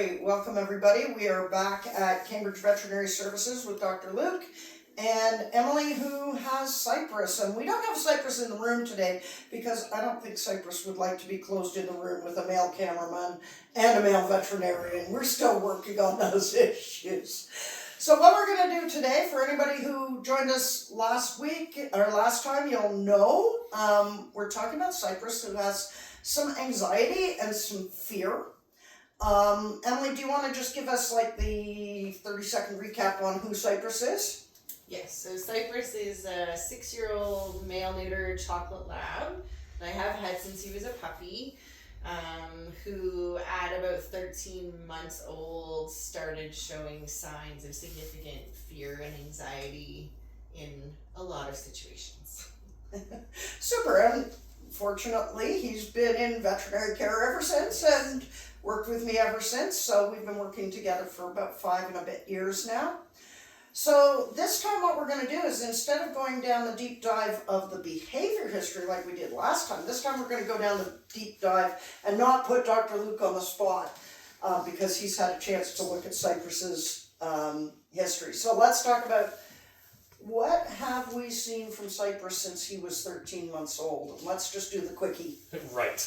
right, welcome everybody. We are back at Cambridge Veterinary Services with Dr. Luke and Emily, who has Cypress. And we don't have Cypress in the room today because I don't think Cypress would like to be closed in the room with a male cameraman and a male veterinarian. We're still working on those issues. So what we're going to do today, for anybody who joined us last week or last time, you'll know, we're talking about Cypress, who has some anxiety and some fear. Emily, do you want to just give us like the 30-second recap on who Cypress is? Yes, so Cypress is a 6-year-old male neuter chocolate lab that I have had since he was a puppy, who at about 13 months old started showing signs of significant fear and anxiety in a lot of situations. Super, and fortunately he's been in veterinary care ever since and worked with me ever since, so we've been working together for about 5 and a bit years now. So this time what we're going to do is, instead of going down the deep dive of the behavior history like we did last time, this time we're going to go down the deep dive and not put Dr. Luke on the spot because he's had a chance to look at Cypress's history. So let's talk about what have we seen from Cypress since he was 13 months old. Let's just do the quickie. Right.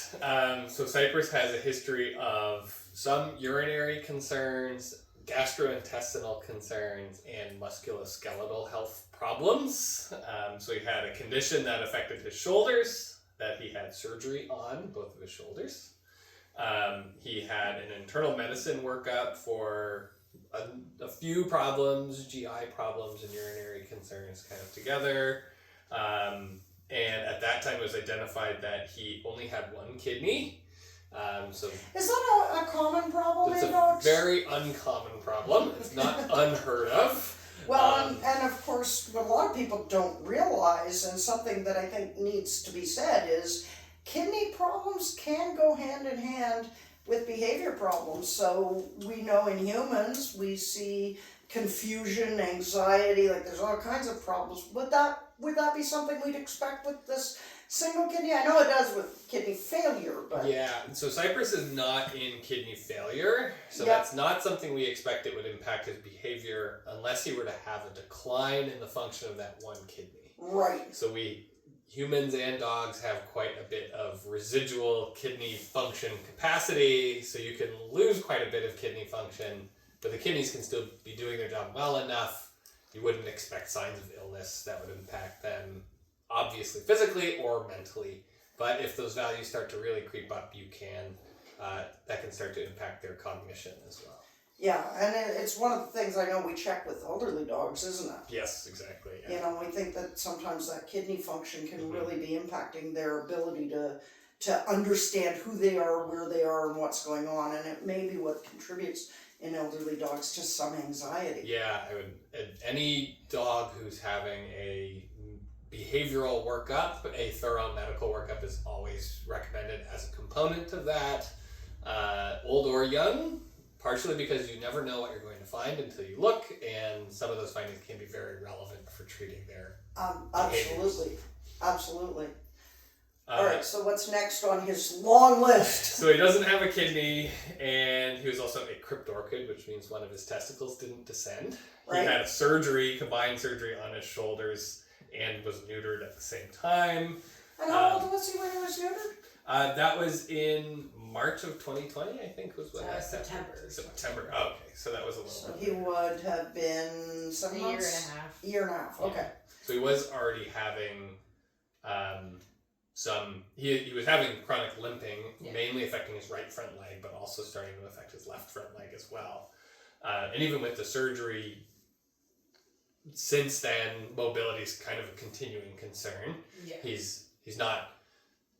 So Cypress has a history of some urinary concerns, gastrointestinal concerns, and musculoskeletal health problems. So he had a condition that affected his shoulders, that he had surgery on both of his shoulders. He had an internal medicine workup for a few problems, GI problems and urinary concerns kind of together. And at that time it was identified that he only had one kidney. So is that a common problem in dogs? It's a very uncommon problem. It's not unheard of. Well, and of course, what a lot of people don't realize, and something that I think needs to be said, is kidney problems can go hand in hand with behavior problems. So we know in humans, we see confusion, anxiety, like there's all kinds of problems. Would that be something we'd expect with this single kidney? I know it does with kidney failure, but... Yeah, so Cypress is not in kidney failure, so Yep. That's not something we expect it would impact his behavior unless he were to have a decline in the function of that one kidney. Right. So humans and dogs have quite a bit of residual kidney function capacity, so you can lose quite a bit of kidney function, but the kidneys can still be doing their job well enough. You wouldn't expect signs of illness that would impact them, obviously physically or mentally, but if those values start to really creep up, that can start to impact their cognition as well. Yeah, and it's one of the things I know we check with elderly dogs, isn't it? Yes, exactly. Yeah. You know, we think that sometimes that kidney function can really be impacting their ability to understand who they are, where they are, and what's going on, and it may be what contributes in elderly dogs to some anxiety. Yeah, any dog who's having a behavioral workup, a thorough medical workup is always recommended as a component of that, old or young, partially because you never know what you're going to find until you look, and some of those findings can be very relevant for treating their behaviors. Absolutely. All right, so what's next on his long list? So he doesn't have a kidney, and he was also a cryptorchid, which means one of his testicles didn't descend. Right. He had a combined surgery on his shoulders, and was neutered at the same time. And how old was he when he was neutered? That was in March of 2020, I think, was when that September. happened. September. Oh, okay. So that was a little. So he would have been 7 months. A year and a half. Okay. Yeah. So he was already having He was having chronic limping, mainly affecting his right front leg, but also starting to affect his left front leg as well. And even with the surgery, since then, mobility is kind of a continuing concern. Yeah. He's not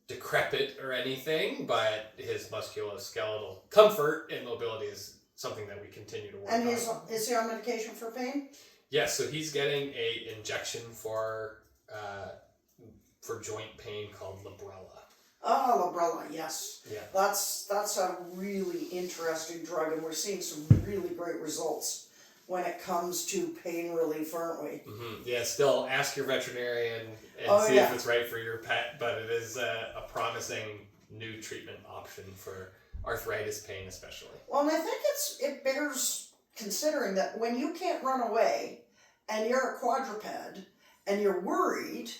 decrepit or anything, but his musculoskeletal comfort and mobility is something that we continue to work on. And is he on medication for pain? Yes, so he's getting a injection for joint pain called Librela. Oh, Librela, yes. Yeah. That's a really interesting drug, and we're seeing some really great results when it comes to pain relief, aren't we? Mm-hmm. Yeah, still ask your veterinarian and see if it's right for your pet, but it is a promising new treatment option for arthritis pain especially. Well, and I think it bears considering that when you can't run away and you're a quadruped and you're worried,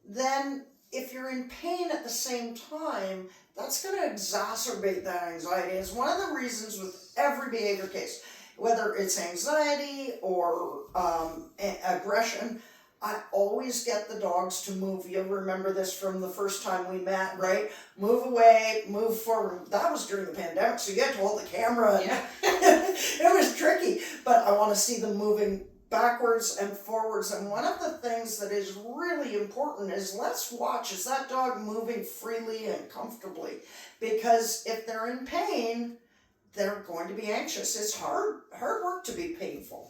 then if you're in pain at the same time, that's going to exacerbate that anxiety. It's one of the reasons with every behavior case, whether it's anxiety or aggression, I always get the dogs to move. You'll remember this from the first time we met, right? Move away, move forward. That was during the pandemic, so you had to hold the camera. And Yeah. it was tricky, but I want to see them moving backwards and forwards. And one of the things that is really important is let's watch, is that dog moving freely and comfortably? Because if they're in pain, they're going to be anxious. It's hard work to be painful.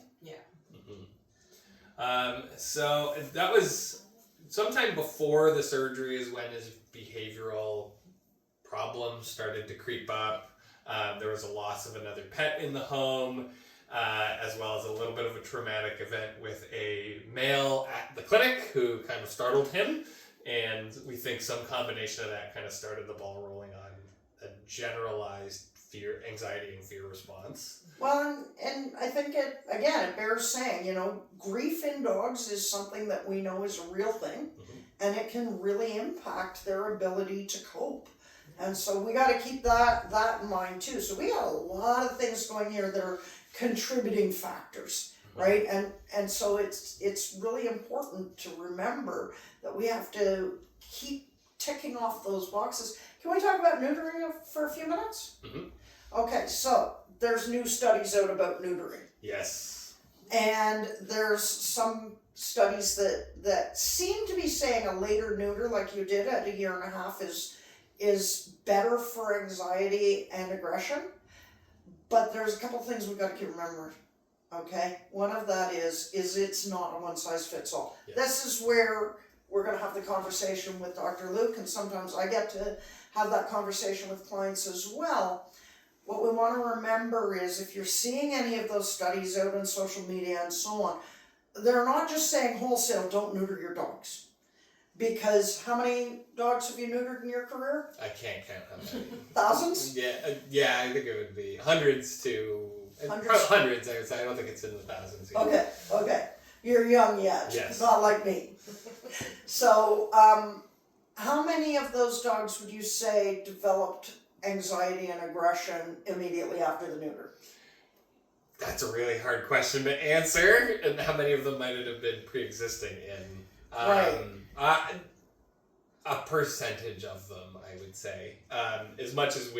So that was sometime before the surgery is when his behavioral problems started to creep up. There was a loss of another pet in the home, as well as a little bit of a traumatic event with a male at the clinic who kind of startled him. And we think some combination of that kind of started the ball rolling on a generalized anxiety and fear response. Well, and I think it bears saying, grief in dogs is something that we know is a real thing, and it can really impact their ability to cope. And so we got to keep that in mind too. So we got a lot of things going here that are contributing factors, right? And so it's really important to remember that we have to keep ticking off those boxes. Can we talk about neutering for a few minutes? Okay, so there's new studies out about neutering. Yes. And there's some studies that seem to be saying a later neuter, like you did at 1.5 years, is better for anxiety and aggression. But there's a couple things we've got to keep remembering. Okay? One of that is it's not a one-size-fits-all. Yes. This is where we're going to have the conversation with Dr. Luke, and sometimes I get to have that conversation with clients as well. What we want to remember is if you're seeing any of those studies out on social media and so on, they're not just saying wholesale, don't neuter your dogs. Because how many dogs have you neutered in your career? I can't count how many. Thousands? Yeah, I think it would be hundreds to... Hundreds? Hundreds, I would say. I don't think it's in the thousands yet. Okay. You're young yet. Yes. Not like me. So, how many of those dogs would you say developed anxiety and aggression immediately after the neuter? That's a really hard question to answer, and how many of them might it have been pre-existing in? Right. A percentage of them, I would say. As much as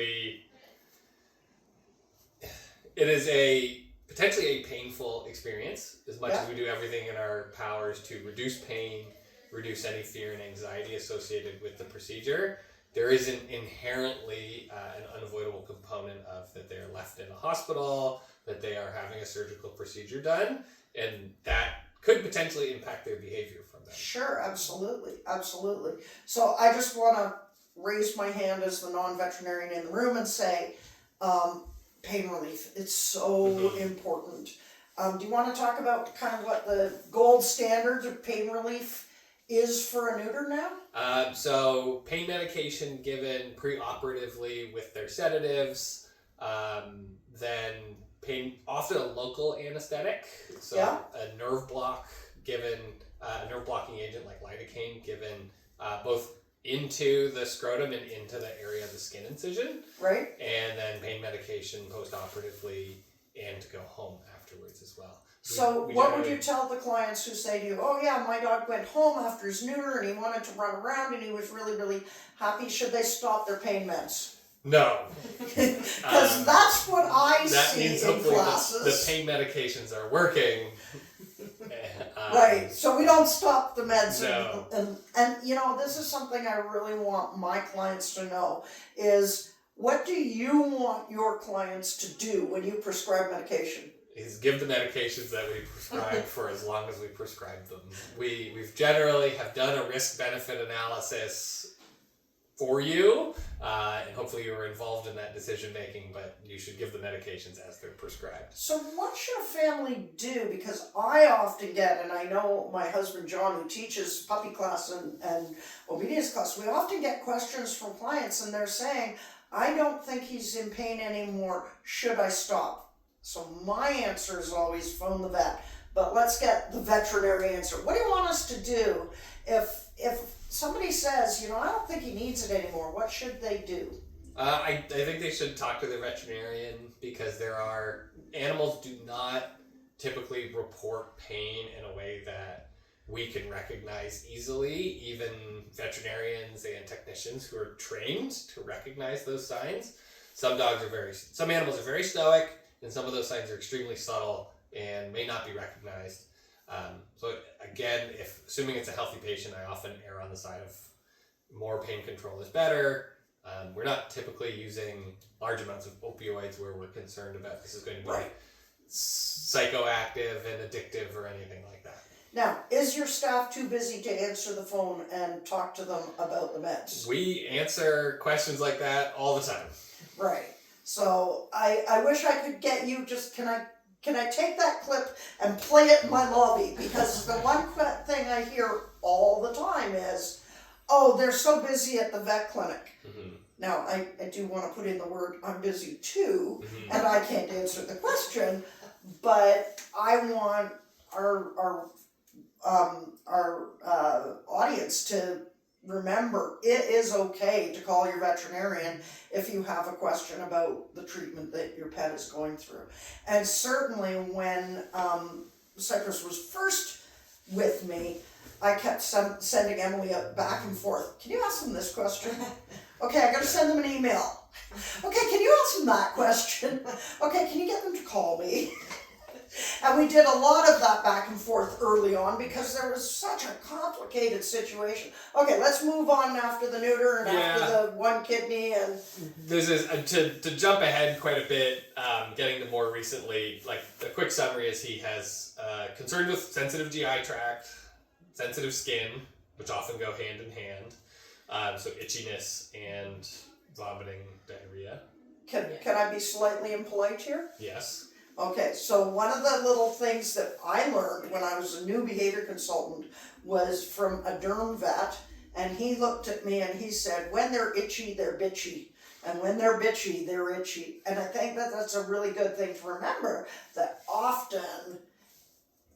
it is potentially a painful experience, as much as we do everything in our powers to reduce pain, reduce any fear and anxiety associated with the procedure. There is an inherently an unavoidable component of that they're left in a hospital, that they are having a surgical procedure done, and that could potentially impact their behavior from that. Sure, absolutely. So I just want to raise my hand as the non-veterinarian in the room and say, pain relief. It's so important. Do you want to talk about kind of what the gold standard of pain relief is for a neuter now? So pain medication given preoperatively with their sedatives, then pain, often a local anesthetic, so a nerve block given, a nerve blocking agent like lidocaine given both into the scrotum and into the area of the skin incision. Right. And then pain medication post-operatively and to go home afterwards as well. So what would you tell the clients who say to you, oh yeah, my dog went home after his neuter and he wanted to run around and he was really, really happy. Should they stop their pain meds? No. Because that's what I that see means in hopefully classes. the pain medications are working. Right, so we don't stop the meds. No. And this is something I really want my clients to know is what do you want your clients to do when you prescribe medication? Is give the medications that we prescribe for as long as we prescribe them. We've generally have done a risk-benefit analysis for you, and hopefully you were involved in that decision making, but you should give the medications as they're prescribed. So what should a family do? Because I often get, and I know my husband John, who teaches puppy class and obedience class, we often get questions from clients and they're saying, I don't think he's in pain anymore. Should I stop? So my answer is always phone the vet. But let's get the veterinary answer. What do you want us to do if somebody says, I don't think he needs it anymore? What should they do? I think they should talk to their veterinarian, because animals do not typically report pain in a way that we can recognize easily. Even veterinarians and technicians who are trained to recognize those signs. Some animals are very stoic, and some of those signs are extremely subtle and may not be recognized. So again, assuming it's a healthy patient, I often err on the side of more pain control is better. We're not typically using large amounts of opioids where we're concerned about this is going to be psychoactive and addictive or anything like that. Now, is your staff too busy to answer the phone and talk to them about the meds? We answer questions like that all the time. Right. So I wish I could get you can I take that clip and play it in my lobby? Because the one thing I hear all the time is, oh, they're so busy at the vet clinic. Mm-hmm. Now, I do want to put in the word I'm busy too, Mm-hmm. and I can't answer the question, but I want our audience to remember it is okay to call your veterinarian if you have a question about the treatment that your pet is going through. And certainly when Cypress was first with me, I kept sending Emily back and forth. Can you ask them this question? Okay, I gotta send them an email. Okay, can you ask them that question? Okay, can you get them to call me? And we did a lot of that back and forth early on because there was such a complicated situation. Okay, let's move on after the neuter and after the one kidney and... This is, to jump ahead quite a bit, getting to more recently, like a quick summary is he has concern with sensitive GI tract, sensitive skin, which often go hand in hand, so itchiness and vomiting, diarrhea. Can I be slightly impolite here? Yes. Okay, so one of the little things that I learned when I was a new behavior consultant was from a derm vet, and he looked at me and he said, when they're itchy, they're bitchy. And when they're bitchy, they're itchy. And I think that that's a really good thing to remember, that often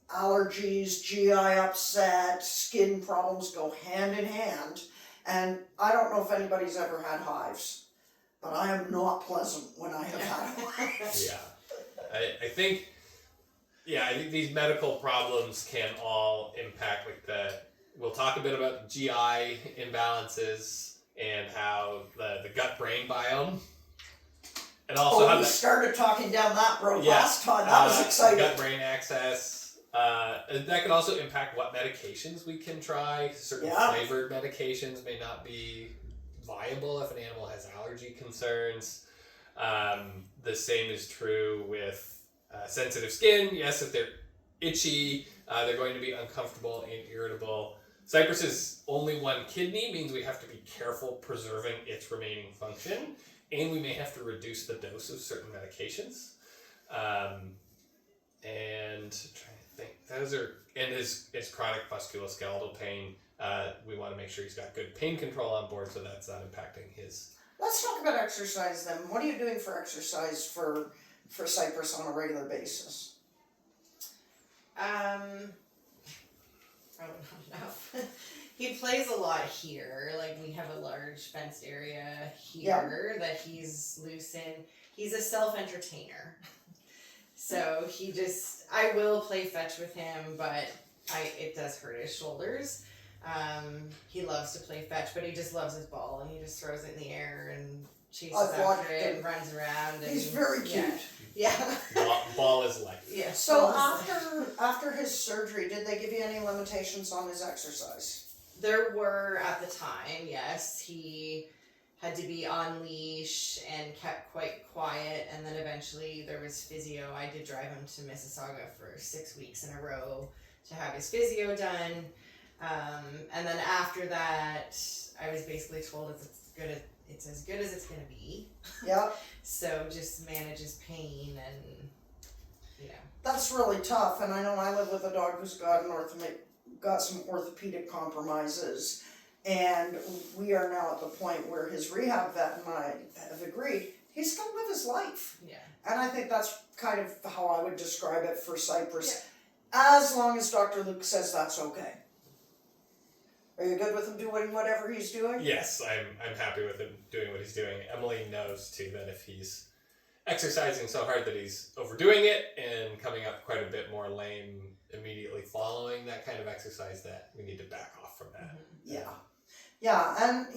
allergies, GI upset, skin problems go hand in hand. And I don't know if anybody's ever had hives, but I am not pleasant when I have had hives. Yeah. I think these medical problems can all impact we'll talk a bit about GI imbalances and how the gut-brain biome, and also how we started talking down that road last time. That was exciting. Gut-brain axis. That can also impact what medications we can try. Certain flavored medications may not be viable if an animal has allergy concerns. The same is true with sensitive skin. Yes, if they're itchy, they're going to be uncomfortable and irritable. Cypress's only one kidney means we have to be careful preserving its remaining function, and we may have to reduce the dose of certain medications. And trying to think, and his chronic musculoskeletal pain. We want to make sure he's got good pain control on board, so that's not impacting his. Let's talk about exercise then. What are you doing for exercise for Cypress on a regular basis? Probably not enough. He plays a lot here. Like, we have a large fenced area here that he's loose in. He's a self-entertainer. So I will play fetch with him, but it does hurt his shoulders. He loves to play fetch, but he just loves his ball, and he just throws it in the air and chases after it and runs around. And he's very cute. Yeah. Ball is life. Yeah. So after his surgery, did they give you any limitations on his exercise? There were at the time, yes. He had to be on leash and kept quite quiet, and then eventually there was physio. I did drive him to Mississauga for 6 weeks in a row to have his physio done. And then after that, I was basically told it's as good as it's gonna be. Yeah. So just manage his pain and, That's really tough, and I know I live with a dog who's got some orthopedic compromises, And we are now at the point where his rehab vet and I have agreed he's going to live his life. Yeah. And I think that's kind of how I would describe it for Cypress, Yeah. as long as Dr. Luke says that's okay. Are you good with him doing whatever he's doing? Yes, I'm happy with him doing what he's doing. Emily knows too that if he's exercising so hard that he's overdoing it and coming up quite a bit more lame immediately following that kind of exercise, that we need to back off from that. Yeah. Yeah, and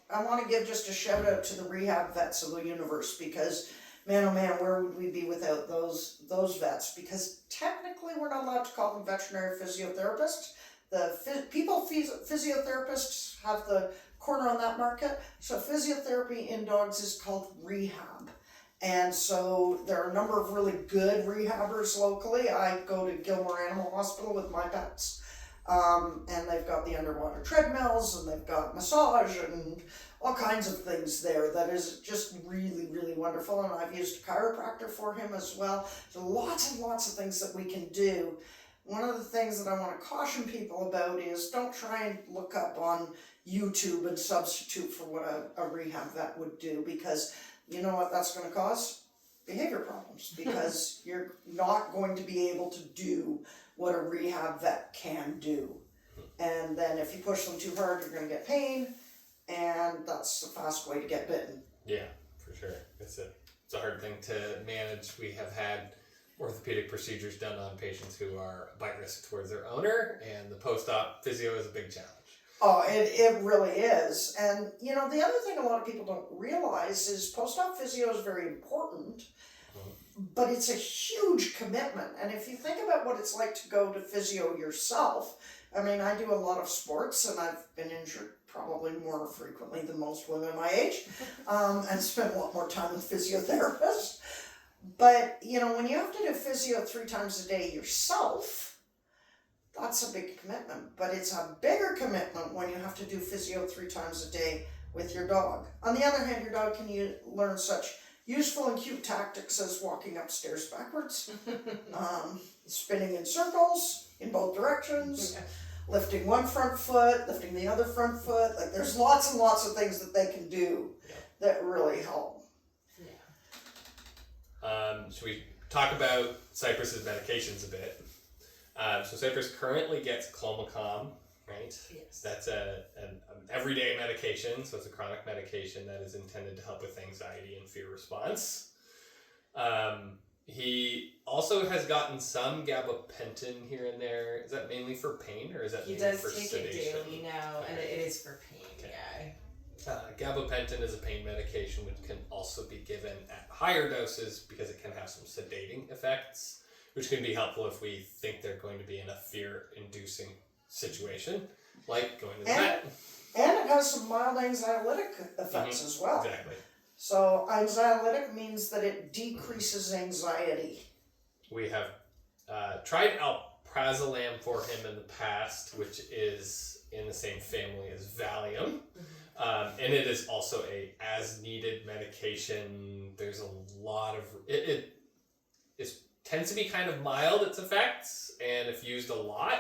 I want to give just a shout out to the rehab vets of the universe, because man oh man, where would we be without those vets? Because technically we're not allowed to call them veterinary physiotherapists. The physiotherapists have the corner on that market. So physiotherapy in dogs is called rehab. And so there are a number of really good rehabbers locally. I go to Gilmore Animal Hospital with my pets. And they've got the underwater treadmills, and they've got massage and all kinds of things there that is just really, really wonderful. And I've used a chiropractor for him as well. So lots and lots of things that we can do. One of the things that I want to caution people about is don't try and look up on YouTube and substitute for what a rehab vet would do, because you know what that's going to cause? Behavior problems, because you're not going to be able to do what a rehab vet can do. And then if you push them too hard, you're going to get pain, and that's a fast way to get bitten. Yeah, for sure. It's a hard thing to manage. We have had orthopedic procedures done on patients who are bite risk towards their owner, and the post-op physio is a big challenge. Oh, it really is. And the other thing a lot of people don't realize is post-op physio is very important, but it's a huge commitment. And if you think about what it's like to go to physio yourself, I mean, I do a lot of sports, and I've been injured probably more frequently than most women my age, and spend a lot more time with physiotherapists. But, when you have to do physio 3 times a day yourself, that's a big commitment. But it's a bigger commitment when you have to do physio 3 times a day with your dog. On the other hand, your dog can learn such useful and cute tactics as walking upstairs backwards, spinning in circles in both directions, lifting one front foot, lifting the other front foot. Like, there's lots and lots of things that they can do that really help. Should we talk about Cypress's medications a bit? So Cypress currently gets Clomicalm, right? Yes. That's an everyday medication, so it's a chronic medication that is intended to help with anxiety and fear response. He also has gotten some gabapentin here and there. Is that mainly for pain, or is that mainly for sedation? He does take it daily now, and it is for pain, Gabapentin is a pain medication which can also be given at higher doses because it can have some sedating effects, which can be helpful if we think they're going to be in a fear-inducing situation, like going to the vet. And it has some mild anxiolytic effects as well. Exactly. So anxiolytic means that it decreases anxiety. We have tried alprazolam for him in the past, which is in the same family as Valium. And it is also a as-needed medication. There's a lot of... It tends to be kind of mild, its effects, and if used a lot,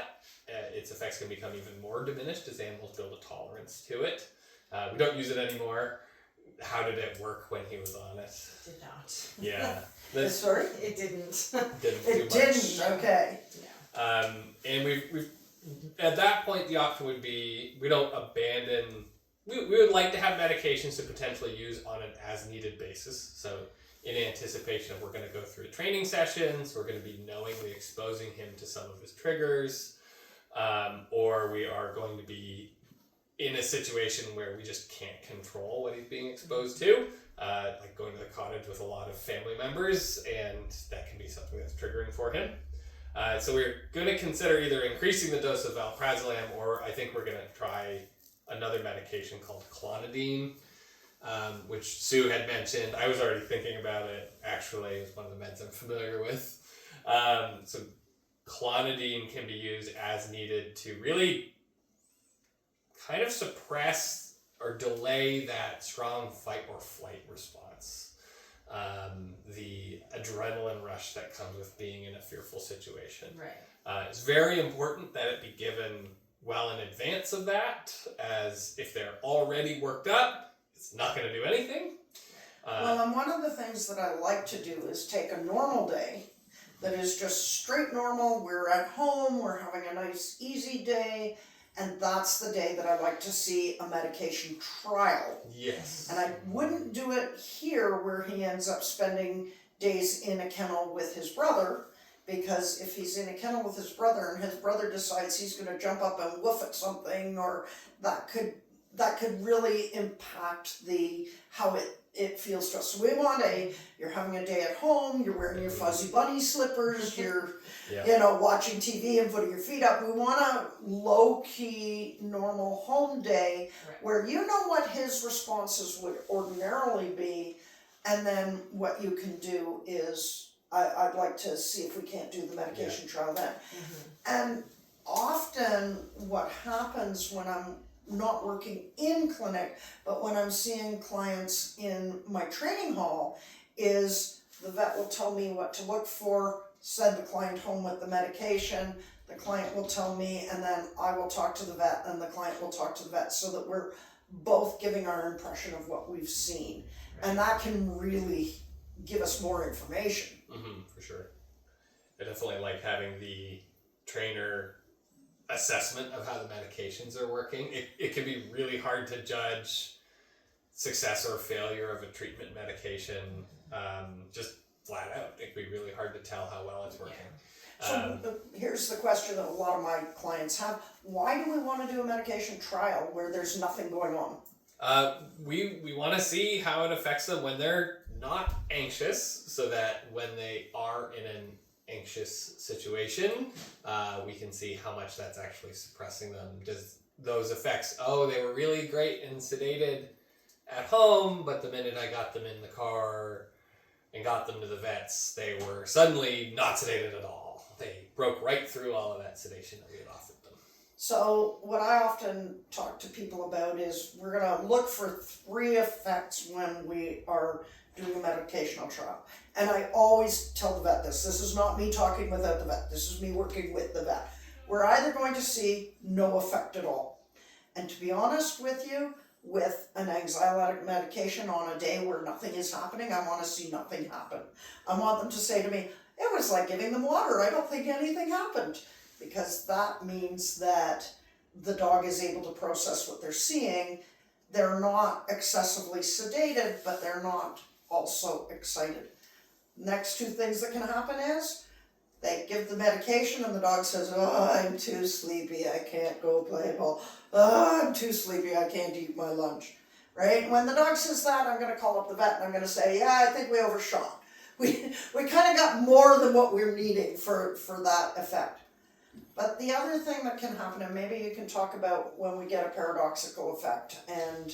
its effects can become even more diminished as animals build a tolerance to it. We don't use it anymore. How did it work when he was on it? Did not. Yeah. Sorry? It didn't. Didn't do It much. didn't, okay. Yeah. And we've at that point, the option would be we don't abandon... We would like to have medications to potentially use on an as-needed basis. So in anticipation of we're going to go through training sessions, we're going to be knowingly exposing him to some of his triggers, or we are going to be in a situation where we just can't control what he's being exposed to, like going to the cottage with a lot of family members, and that can be something that's triggering for him. So we're going to consider either increasing the dose of alprazolam, or I think we're going to try another medication called clonidine, which Sue had mentioned. I was already thinking about it, actually. It's one of the meds I'm familiar with. So clonidine can be used as needed to really kind of suppress or delay that strong fight or flight response. The adrenaline rush that comes with being in a fearful situation. Right. It's very important that it be given well in advance of that, as if they're already worked up, it's not going to do anything. Well, and one of the things that I like to do is take a normal day that is just straight normal. We're at home, we're having a nice, easy day, and that's the day that I like to see a medication trial. Yes. And I wouldn't do it here where he ends up spending days in a kennel with his brother, because if he's in a kennel with his brother and his brother decides he's going to jump up and woof at something, or that could really impact how it feels to us. So we want you're having a day at home, you're wearing your fuzzy bunny slippers, you're watching TV and putting your feet up. We want a low-key, normal home day where you know what his responses would ordinarily be, and then what you can do is, I'd like to see if we can't do the medication trial then. And often what happens when I'm not working in clinic, but when I'm seeing clients in my training hall, is the vet will tell me what to look for, send the client home with the medication, the client will tell me, and then I will talk to the vet and the client will talk to the vet, so that we're both giving our impression of what we've seen. And that can really give us more information. For sure. I definitely like having the trainer assessment of how the medications are working. It can be really hard to judge success or failure of a treatment medication, just flat out. It can be really hard to tell how well it's working. So here's the question that a lot of my clients have. Why do we want to do a medication trial where there's nothing going on? We want to see how it affects them when they're not anxious, so that when they are in an anxious situation, we can see how much that's actually suppressing them. Does those effects, they were really great and sedated at home, but the minute I got them in the car and got them to the vets, they were suddenly not sedated at all. They broke right through all of that sedation that we had offered them. So what I often talk to people about is we're going to look for 3 effects when we are doing a medicational trial. And I always tell the vet this. This is not me talking without the vet. This is me working with the vet. We're either going to see no effect at all. And to be honest with you, with an anxiolytic medication on a day where nothing is happening, I want to see nothing happen. I want them to say to me, it was like giving them water. I don't think anything happened. Because that means that the dog is able to process what they're seeing. They're not excessively sedated, but they're not also excited. Next 2 things that can happen is they give the medication and the dog says, I'm too sleepy, I can't go play ball. I'm too sleepy, I can't eat my lunch. Right? When the dog says that, I'm going to call up the vet and I'm going to say, I think we overshot. We kind of got more than what we're needing for that effect. But the other thing that can happen, and maybe you can talk about when we get a paradoxical effect, and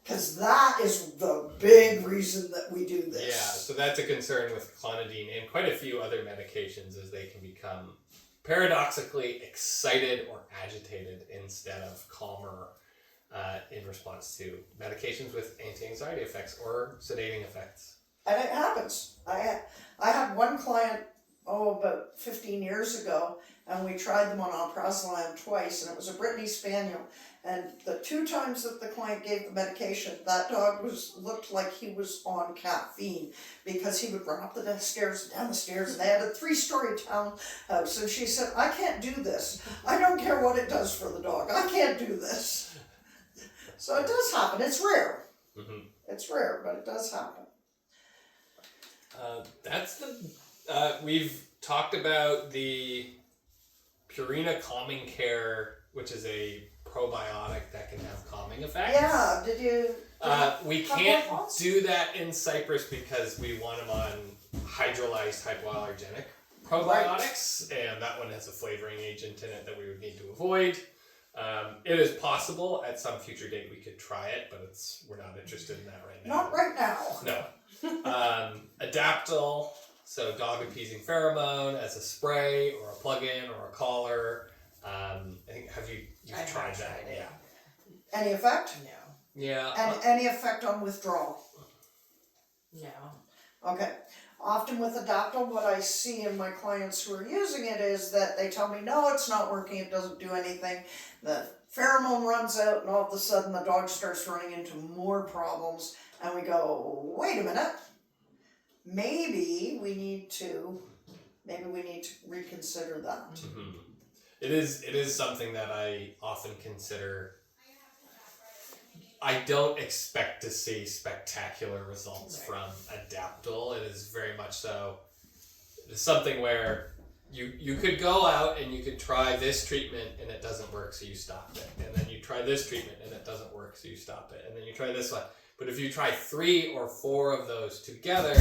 because that is the big reason that we do this. Yeah, so that's a concern with clonidine and quite a few other medications, is they can become paradoxically excited or agitated instead of calmer in response to medications with anti-anxiety effects or sedating effects. And it happens. I had one client, about 15 years ago, and we tried them on alprazolam twice, and it was a Brittany Spaniel. And the 2 times that the client gave the medication, that dog looked like he was on caffeine, because he would run up the stairs and down the stairs, and they had a 3-story townhouse. And she said, I can't do this. I don't care what it does for the dog. I can't do this. So it does happen. It's rare. It's rare, but it does happen. We've talked about the Purina Calming Care, which is a probiotic that can have calming effects. Yeah, did you? We can't do that in Cypress because we want them on hydrolyzed hypoallergenic probiotics, and that one has a flavoring agent in it that we would need to avoid. It is possible at some future date we could try it, but we're not interested in that right now. Not right now. No. Adaptil, so dog appeasing pheromone as a spray or a plug-in or a collar. I think you've tried that? Yeah. Any effect? No. Yeah. And any effect on withdrawal? No. Okay. often with Adaptil, what I see in my clients who are using it is that they tell me, no, it's not working, it doesn't do anything. The pheromone runs out and all of a sudden the dog starts running into more problems, and we go, wait a minute, maybe we need to reconsider that. Mm-hmm. It is something that I often consider. I don't expect to see spectacular results from Adaptil. It is very much so. It's something where you could go out and you could try this treatment and it doesn't work, so you stop it. And then you try this treatment and it doesn't work, so you stop it. And then you try this one. But if you try 3 or 4 of those together,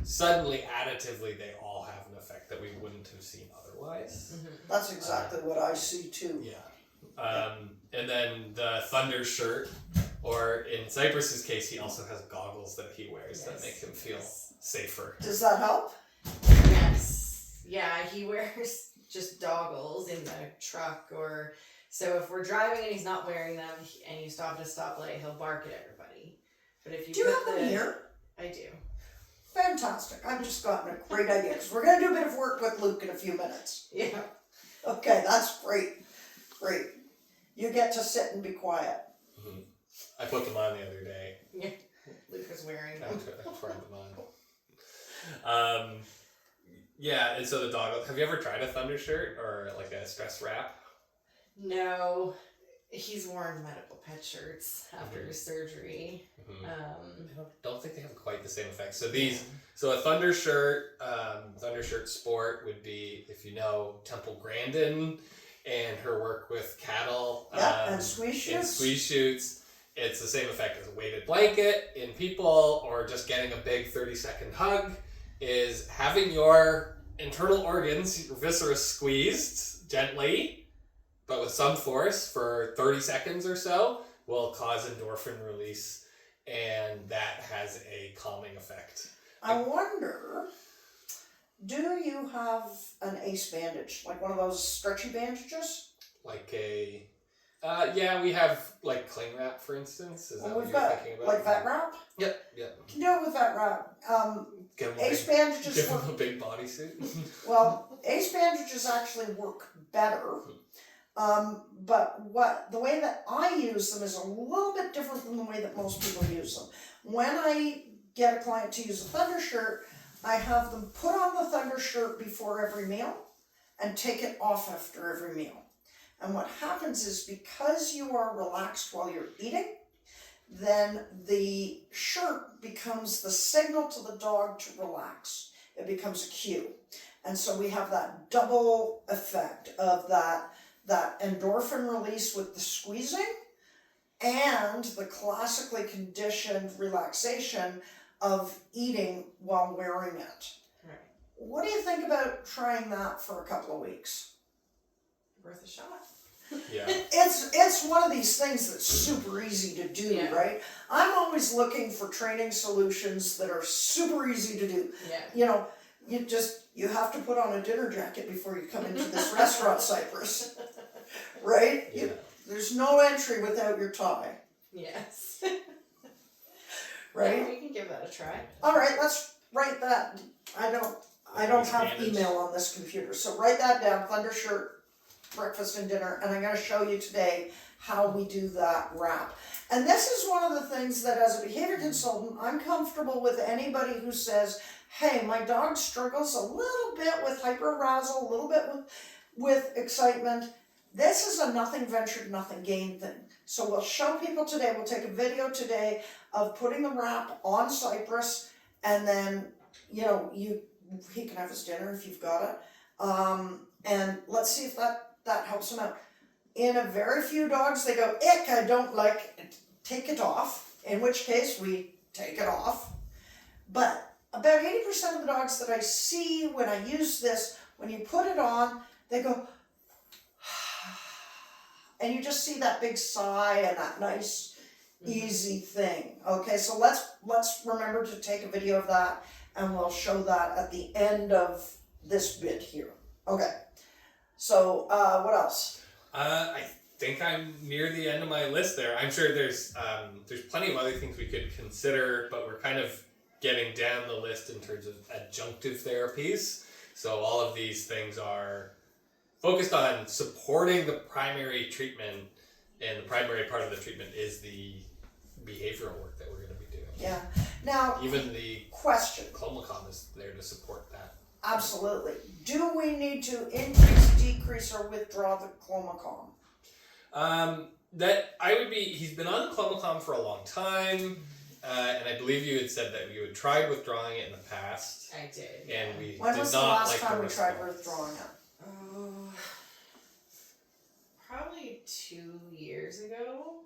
suddenly additively they all have an effect that we wouldn't have seen otherwise. Mm-hmm. That's exactly what I see too. Yeah. And then the Thunder shirt, or in Cypress's case, he also has goggles that he wears that make him feel safer. Does that help? Yes. Yeah, he wears just goggles in the truck, or so if we're driving and he's not wearing them and you stop at a stoplight, he'll bark at everybody. But if you Do you have them here? I do. Fantastic. I've just gotten a great idea because we're going to do a bit of work with Luke in a few minutes. Yeah. Okay, that's great. Great. You get to sit and be quiet. Mm-hmm. I put them on the other day. Yeah. Luke was wearing them. I tried them on. Yeah, and so the dog. Have you ever tried a Thunder shirt or like a stress wrap? No. He's worn medical pet shirts after his surgery. Mm-hmm. I don't think they have quite the same effect. So a Thunder shirt sport would be, if you know Temple Grandin and her work with cattle. And squeeze shoots. And squeeze shoots. It's the same effect as a weighted blanket in people, or just getting a big 30-second hug, is having your internal organs, your viscera, squeezed gently, but with some force for 30 seconds or so, will cause endorphin release, and that has a calming effect. I wonder, do you have an ACE bandage? Like one of those stretchy bandages? Like a... yeah, we have like cling wrap, for instance. Is that what We've you're got thinking about? like vet wrap? Yep. Can do it with vet wrap. Give him ACE bandages give work. him a big bodysuit. Well, ACE bandages actually work better. But the way that I use them is a little bit different than the way that most people use them. When I get a client to use a Thunder shirt, I have them put on the Thunder shirt before every meal and take it off after every meal. And what happens is, because you are relaxed while you're eating, then the shirt becomes the signal to the dog to relax. It becomes a cue. And so we have that double effect of that endorphin release with the squeezing and the classically conditioned relaxation of eating while wearing it. Right. What do you think about trying that for a couple of weeks? Worth a shot. Yeah. It's one of these things that's super easy to do, right? I'm always looking for training solutions that are super easy to do. Yeah. You know, you have to put on a dinner jacket before you come into this restaurant, Cypress. Right? Yeah. There's no entry without your tie. Yes. Right? Yeah, we can give that a try. All right, let's write that. I don't have email on this computer, so write that down. Thunder shirt, breakfast and dinner, and I'm going to show you today how we do that wrap. And this is one of the things that, as a behavior consultant, I'm comfortable with anybody who says, hey, my dog struggles a little bit with hyperarousal, a little bit with excitement. This is a nothing ventured, nothing gained thing. So we'll show people today, we'll take a video today of putting the wrap on Cypress, and then, he can have his dinner if you've got it. And let's see if that helps him out. In a very few dogs, they go, ick, I don't like it. Take it off, in which case we take it off. But about 80% of the dogs that I see when I use this, when you put it on, they go, and you just see that big sigh and that nice, easy thing. Okay, so let's remember to take a video of that, and we'll show that at the end of this bit here. Okay, so what else? I think I'm near the end of my list there. I'm sure there's plenty of other things we could consider, but we're kind of getting down the list in terms of adjunctive therapies. So all of these things are focused on supporting the primary treatment, and the primary part of the treatment is the behavioral work that we're going to be doing. Yeah. Now, Even the question. Clomicon is there to support that. Absolutely. Do we need to increase, decrease, or withdraw the Clomicon? He's been on the Clomicon for a long time, and I believe you had said that you had tried withdrawing it in the past. I did. And we When did was the not last like time the we tried response. withdrawing it? Oh, probably 2 years ago.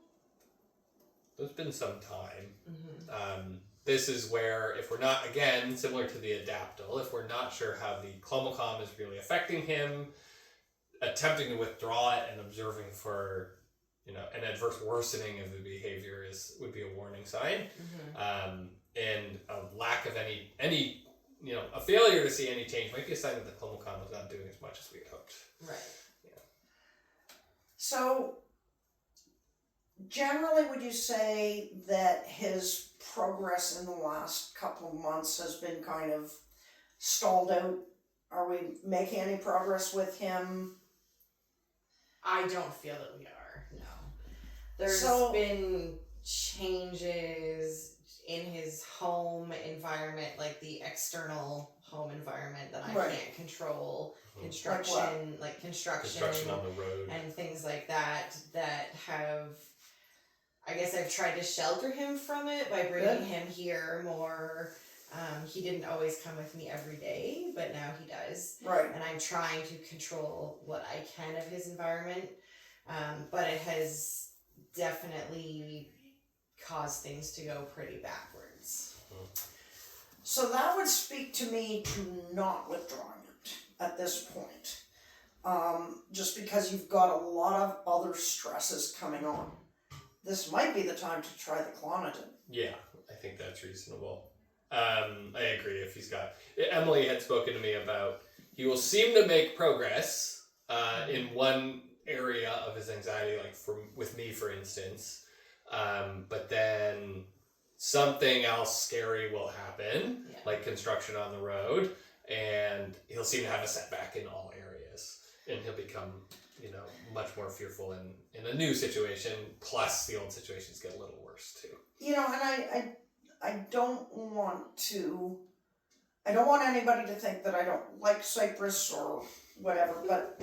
It's been some time. Mm-hmm. This is where, if we're not, again, similar to the Adaptil, if we're not sure how the Clomicon is really affecting him, attempting to withdraw it and observing for, an adverse worsening of the behavior would be a warning sign. Mm-hmm. And a lack of any, a failure to see any change might be a sign that the Clomicon was not doing as much as we had hoped. Right. So, generally, would you say that his progress in the last couple of months has been kind of stalled out? Are we making any progress with him? I don't feel that we are, no. There's been changes in his home environment, like the external home environment that I can't control. Construction Construction on the road. And things like that have, I guess I've tried to shelter him from it by bringing him here more. He didn't always come with me every day, but now he does. Right. And I'm trying to control what I can of his environment. But it has definitely caused things to go pretty backwards. So that would speak to me to not withdrawing it at this point. Just because you've got a lot of other stresses coming on. This might be the time to try the Clonidine. Yeah, I think that's reasonable. I agree. If he's got, Emily had spoken to me about, he will seem to make progress in one area of his anxiety, like with me, for instance. But then something else scary will happen, like construction on the road, and he'll seem to have a setback in all areas, and he'll become, much more fearful in a new situation. Plus, the old situations get a little worse too. And I don't want anybody to think that I don't like Cypress or whatever, but,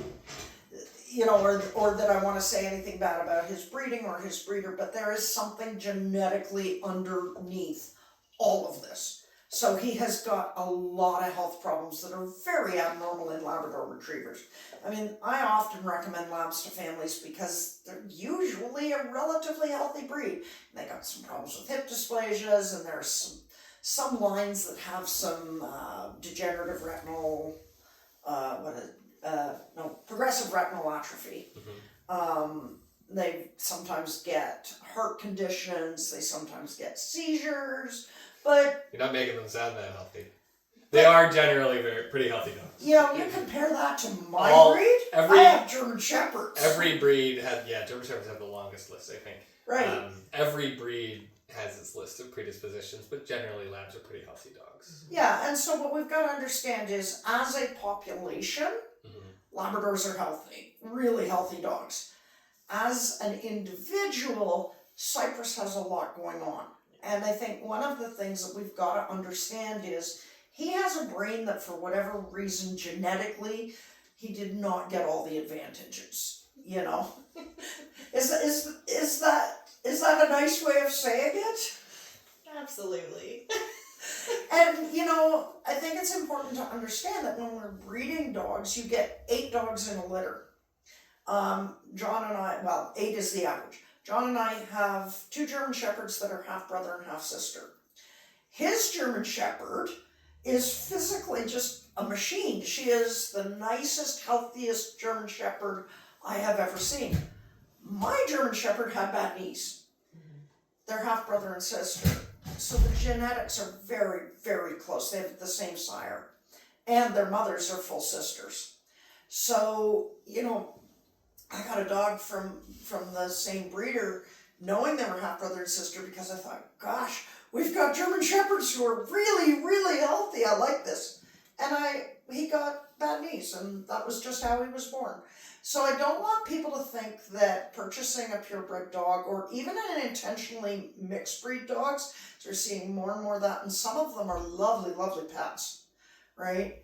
or that I want to say anything bad about his breeding or his breeder, but there is something genetically underneath all of this. So he has got a lot of health problems that are very abnormal in Labrador Retrievers. I mean, I often recommend Labs to families because they're usually a relatively healthy breed. They got some problems with hip dysplasias, and there's some lines that have some degenerative retinal, progressive retinal atrophy. They sometimes get heart conditions, they sometimes get seizures, but... You're not making them sound that healthy. They are generally pretty healthy dogs. You compare that to my breed, I have German Shepherds. Every breed German Shepherds have the longest list, I think. Right. Every breed has its list of predispositions, but generally Labs are pretty healthy dogs. Yeah, and so what we've got to understand is, as a population, Labradors are healthy, really healthy dogs. As an individual, Cypress has a lot going on. And I think one of the things that we've got to understand is he has a brain that, for whatever reason, genetically, he did not get all the advantages. Is that a nice way of saying it? Absolutely. And, I think it's important to understand that when we're breeding dogs, you get 8 dogs in a litter. John and I, 8 is the average. John and I have 2 German Shepherds that are half brother and half sister. His German Shepherd is physically just a machine. She is the nicest, healthiest German Shepherd I have ever seen. My German Shepherd had bad knees. They're half brother and sister. So the genetics are very, very close. They have the same sire. And their mothers are full sisters. So, I got a dog from the same breeder, knowing they were half brother and sister, because I thought, gosh, we've got German Shepherds who are really, really healthy. I like this. And he got bad knees, and that was just how he was born. So I don't want people to think that purchasing a purebred dog, or even an intentionally mixed breed dogs, so we're seeing more and more of that, and some of them are lovely, lovely pets, right?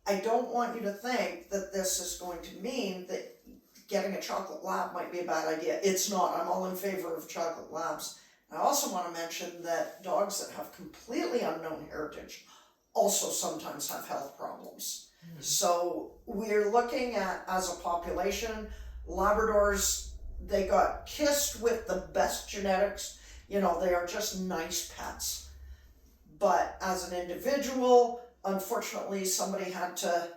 I don't want you to think that this is going to mean that getting a chocolate lab might be a bad idea. It's not. I'm all in favor of chocolate labs. I also want to mention that dogs that have completely unknown heritage also sometimes have health problems. Mm-hmm. So we're looking at, as a population, Labradors, they got kissed with the best genetics. You know, they are just nice pets. But as an individual, unfortunately, somebody had to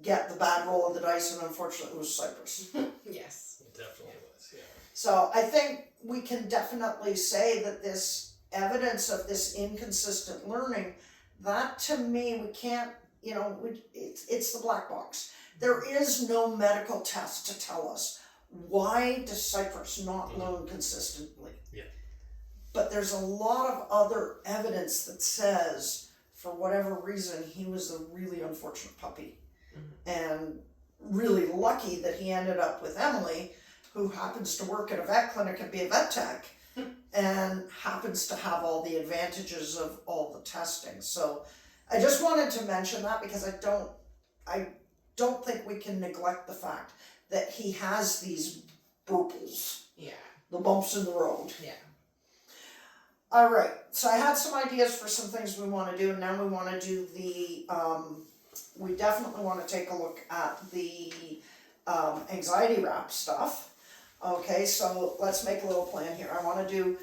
get the bad roll of the dice, and unfortunately it was Cypress. Yes. It definitely was, yeah. So I think we can definitely say that this evidence of this inconsistent learning, that to me, we can't, you know, it's the black box. There is no medical test to tell us why does Cypress not learn consistently. Yeah. But there's a lot of other evidence that says, for whatever reason, he was a really unfortunate puppy. And really lucky that he ended up with Emily, who happens to work at a vet clinic and be a vet tech, and happens to have all the advantages of all the testing. So I just wanted to mention that because I don't think we can neglect the fact that he has these burbles. Yeah. The bumps in the road. Yeah. All right, so I had some ideas for some things we want to do, and now we want to do the, we definitely want to take a look at the anxiety wrap stuff. Okay, so let's make a little plan here. I want to do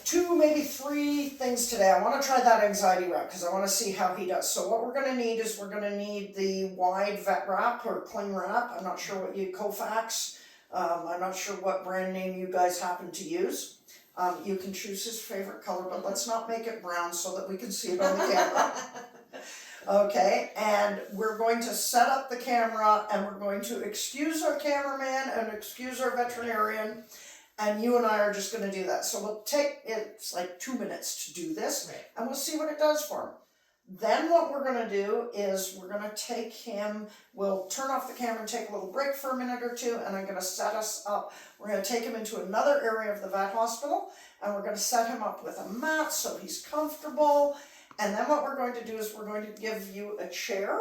2, maybe 3 things today. I want to try that anxiety wrap because I want to see how he does. So what we're going to need is we're going to need the wide vet wrap or cling wrap. I'm not sure what you, Kofax. I'm not sure what brand name you guys happen to use. You can choose his favorite color, but let's not make it brown so that we can see it on the camera. Okay, and we're going to set up the camera, and we're going to excuse our cameraman and excuse our veterinarian, and you and I are just going to do that. So we'll take, it's like 2 minutes to do this, Right. and we'll see what it does for him. Then what we're going to do is we're going to take him, we'll turn off the camera and take a little break for a minute or two, and I'm going to set us up. We're going to take him into another area of the vet hospital, and we're going to set him up with a mat so he's comfortable. And then what we're going to do is we're going to give you a chair.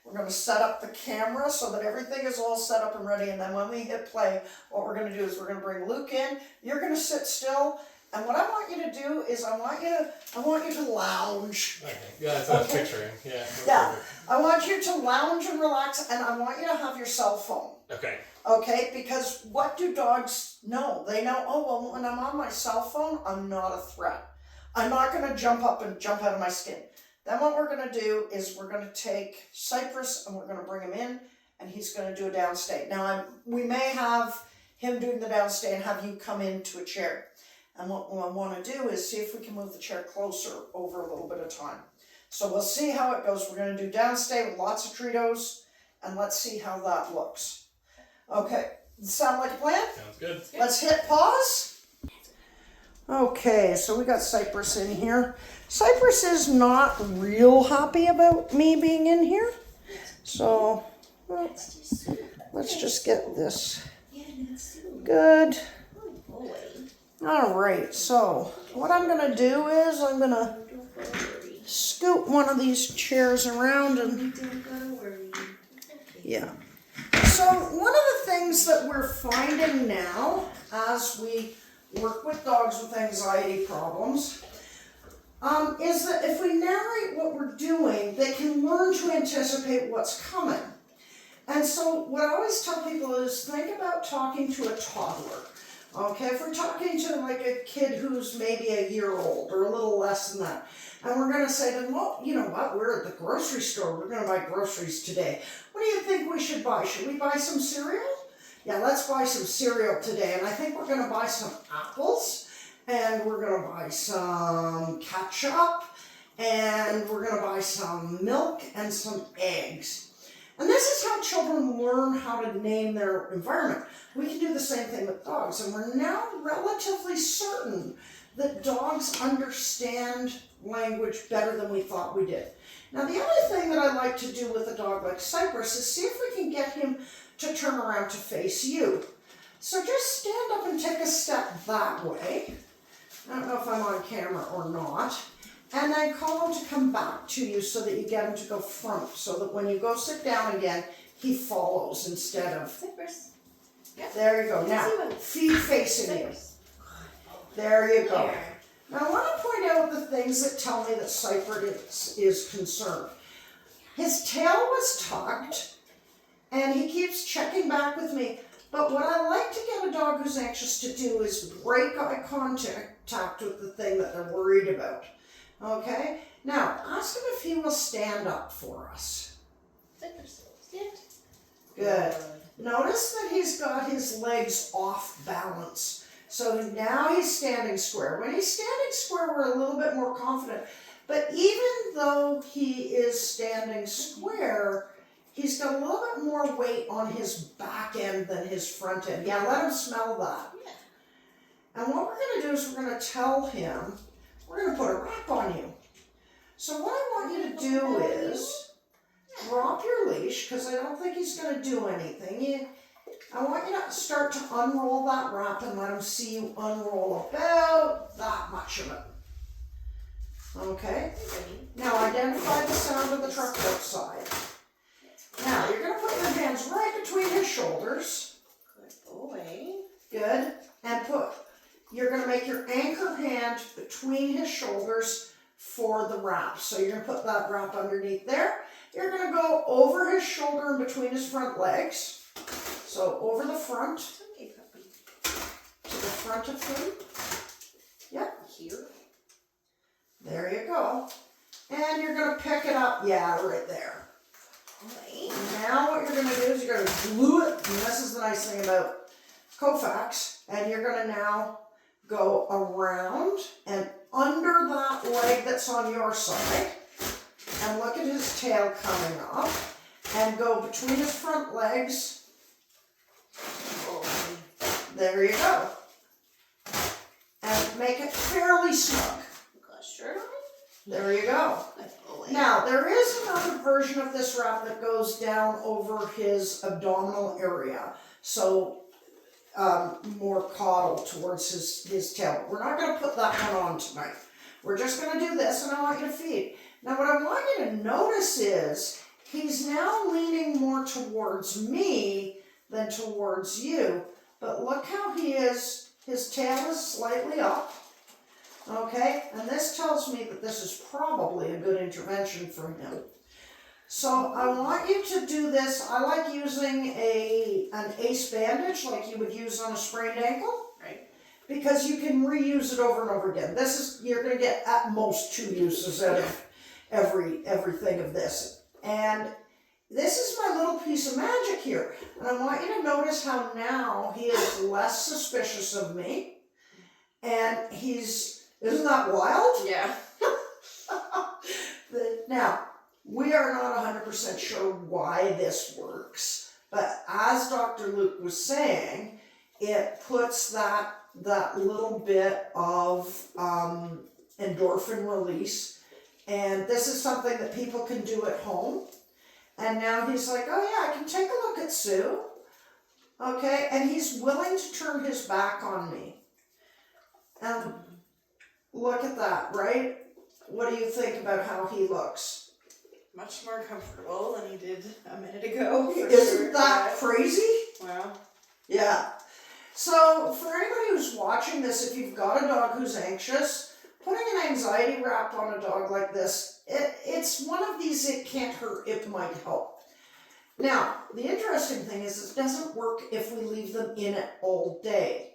We're going to set up the camera so that everything is all set up and ready. And then when we hit play, what we're going to do is we're going to bring Luke in. You're going to sit still. And what I want you to do is I want you to lounge. Okay, yeah, that's what I was picturing. Yeah. Yeah. I want you to lounge and relax, and I want you to have your cell phone. Okay. Okay, because what do dogs know? They know, oh, well, when I'm on my cell phone, I'm not a threat. I'm not going to jump up and jump out of my skin. Then what we're going to do is we're going to take Cypress and we're going to bring him in, and he's going to do a downstay. Now, we may have him doing the downstay and have you come into a chair. And what I want to do is see if we can move the chair closer over a little bit of time. So we'll see how it goes. We're going to do downstay with lots of Treatos, and let's see how that looks. Okay, sound like a plan? Sounds good. Let's hit pause. Okay, so we got Cypress in here. Cypress is not real happy about me being in here. So let's just get this good. All right, so what I'm gonna do is I'm gonna scoot one of these chairs around and yeah. So one of the things that we're finding now as we work with dogs with anxiety problems is that if we narrate what we're doing, they can learn to anticipate what's coming. And so what I always tell people is think about talking to a toddler. Okay, if we're talking to like a kid who's maybe a year old or a little less than that, and we're going to say to them, well, you know what, we're at the grocery store, we're going to buy groceries today. What do you think we should buy? Should we buy some cereal? Yeah, let's buy some cereal today, and I think we're going to buy some apples, and we're going to buy some ketchup, and we're going to buy some milk and some eggs. And this is how children learn how to name their environment. We can do the same thing with dogs, and we're now relatively certain that dogs understand language better than we thought we did. Now, the other thing that I like to do with a dog like Cypress is see if we can get him to turn around to face you. So just stand up and take a step that way. I don't know if I'm on camera or not. And then call him to come back to you so that you get him to go front, so that when you go sit down again, he follows instead of... Cypress. Yep. There you go. Now, feet facing you. There you go. Now, I want to point out the things that tell me that Cypress is concerned. His tail was tucked, and he keeps checking back with me. But what I like to get a dog who's anxious to do is break eye contact with the thing that they're worried about. Okay? Now, ask him if he will stand up for us. Cypress, stand. Good. Notice that he's got his legs off balance. So now he's standing square. When he's standing square, we're a little bit more confident. But even though he is standing square, he's got a little bit more weight on his back end than his front end. Yeah, let him smell that. Yeah. And what we're going to do is we're going to tell him, we're going to put a wrap on you. So what I want you to do is drop your leash, because I don't think he's going to do anything. I want you to start to unroll that wrap and let him see you unroll about that much of it. Okay? Now identify the sound of the truck outside. Now you're going to put your hands right between his shoulders. Good boy. Good. And you're going to make your anchor hand between his shoulders for the wrap. So you're going to put that wrap underneath there. You're going to go over his shoulder and between his front legs. So over the front, Okay, puppy. to the front of him. Yep. Here. There you go. And you're going to pick it up, yeah, right there. Right. Now what you're going to do is you're going to glue it, and this is the nice thing about Kofax, and you're going to now go around and under that leg that's on your side, and look at his tail coming up, and go between his front legs. There you go. And make it fairly snug. Got a shirt on? There you go. Good boy. Now, there is another version of this wrap that goes down over his abdominal area. So, more caudal towards his tail. We're not going to put that one on tonight. We're just going to do this, and I want you to feed. Now, what I want you to notice is he's now leaning more towards me than towards you. But look how he is. His tail is slightly up. Okay, and this tells me that this is probably a good intervention for him. So I want you to do this. I like using an ace bandage like you would use on a sprained ankle. Right. Because you can reuse it over and over again. You're going to get at most 2 uses out of everything of this. And this is my little piece of magic here. And I want you to notice how now he is less suspicious of me. And isn't that wild? Yeah. Now, we are not 100% sure why this works. But as Dr. Luke was saying, it puts that little bit of endorphin release. And this is something that people can do at home. And now he's like, oh yeah, I can take a look at Sue. Okay, and he's willing to turn his back on me. And look at that, right? What do you think about how he looks? Much more comfortable than he did a minute ago. Isn't that crazy? Wow. Yeah. So for anybody who's watching this, if you've got a dog who's anxious, putting an anxiety wrap on a dog like this, it's one of these, it can't hurt, it might help. Now, the interesting thing is it doesn't work if we leave them in it all day.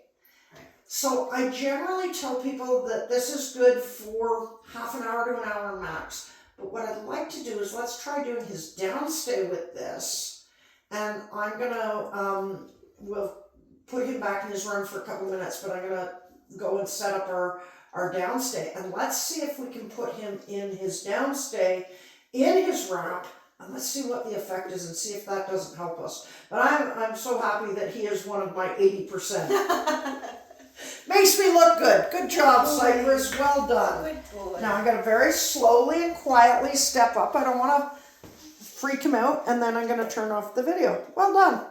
So I generally tell people that this is good for half an hour to an hour max. But what I'd like to do is let's try doing his downstay with this. And I'm going to, we'll put him back in his run for a couple minutes, but I'm going to go and set up our downstay. And let's see if we can put him in his downstay, in his wrap, and let's see what the effect is and see if that doesn't help us. But I'm so happy that he is one of my 80%. Make makes me look good. Good job, Cypress. Well done. Good boy. Now I'm going to very slowly and quietly step up. I don't want to freak him out, and then I'm going to turn off the video. Well done.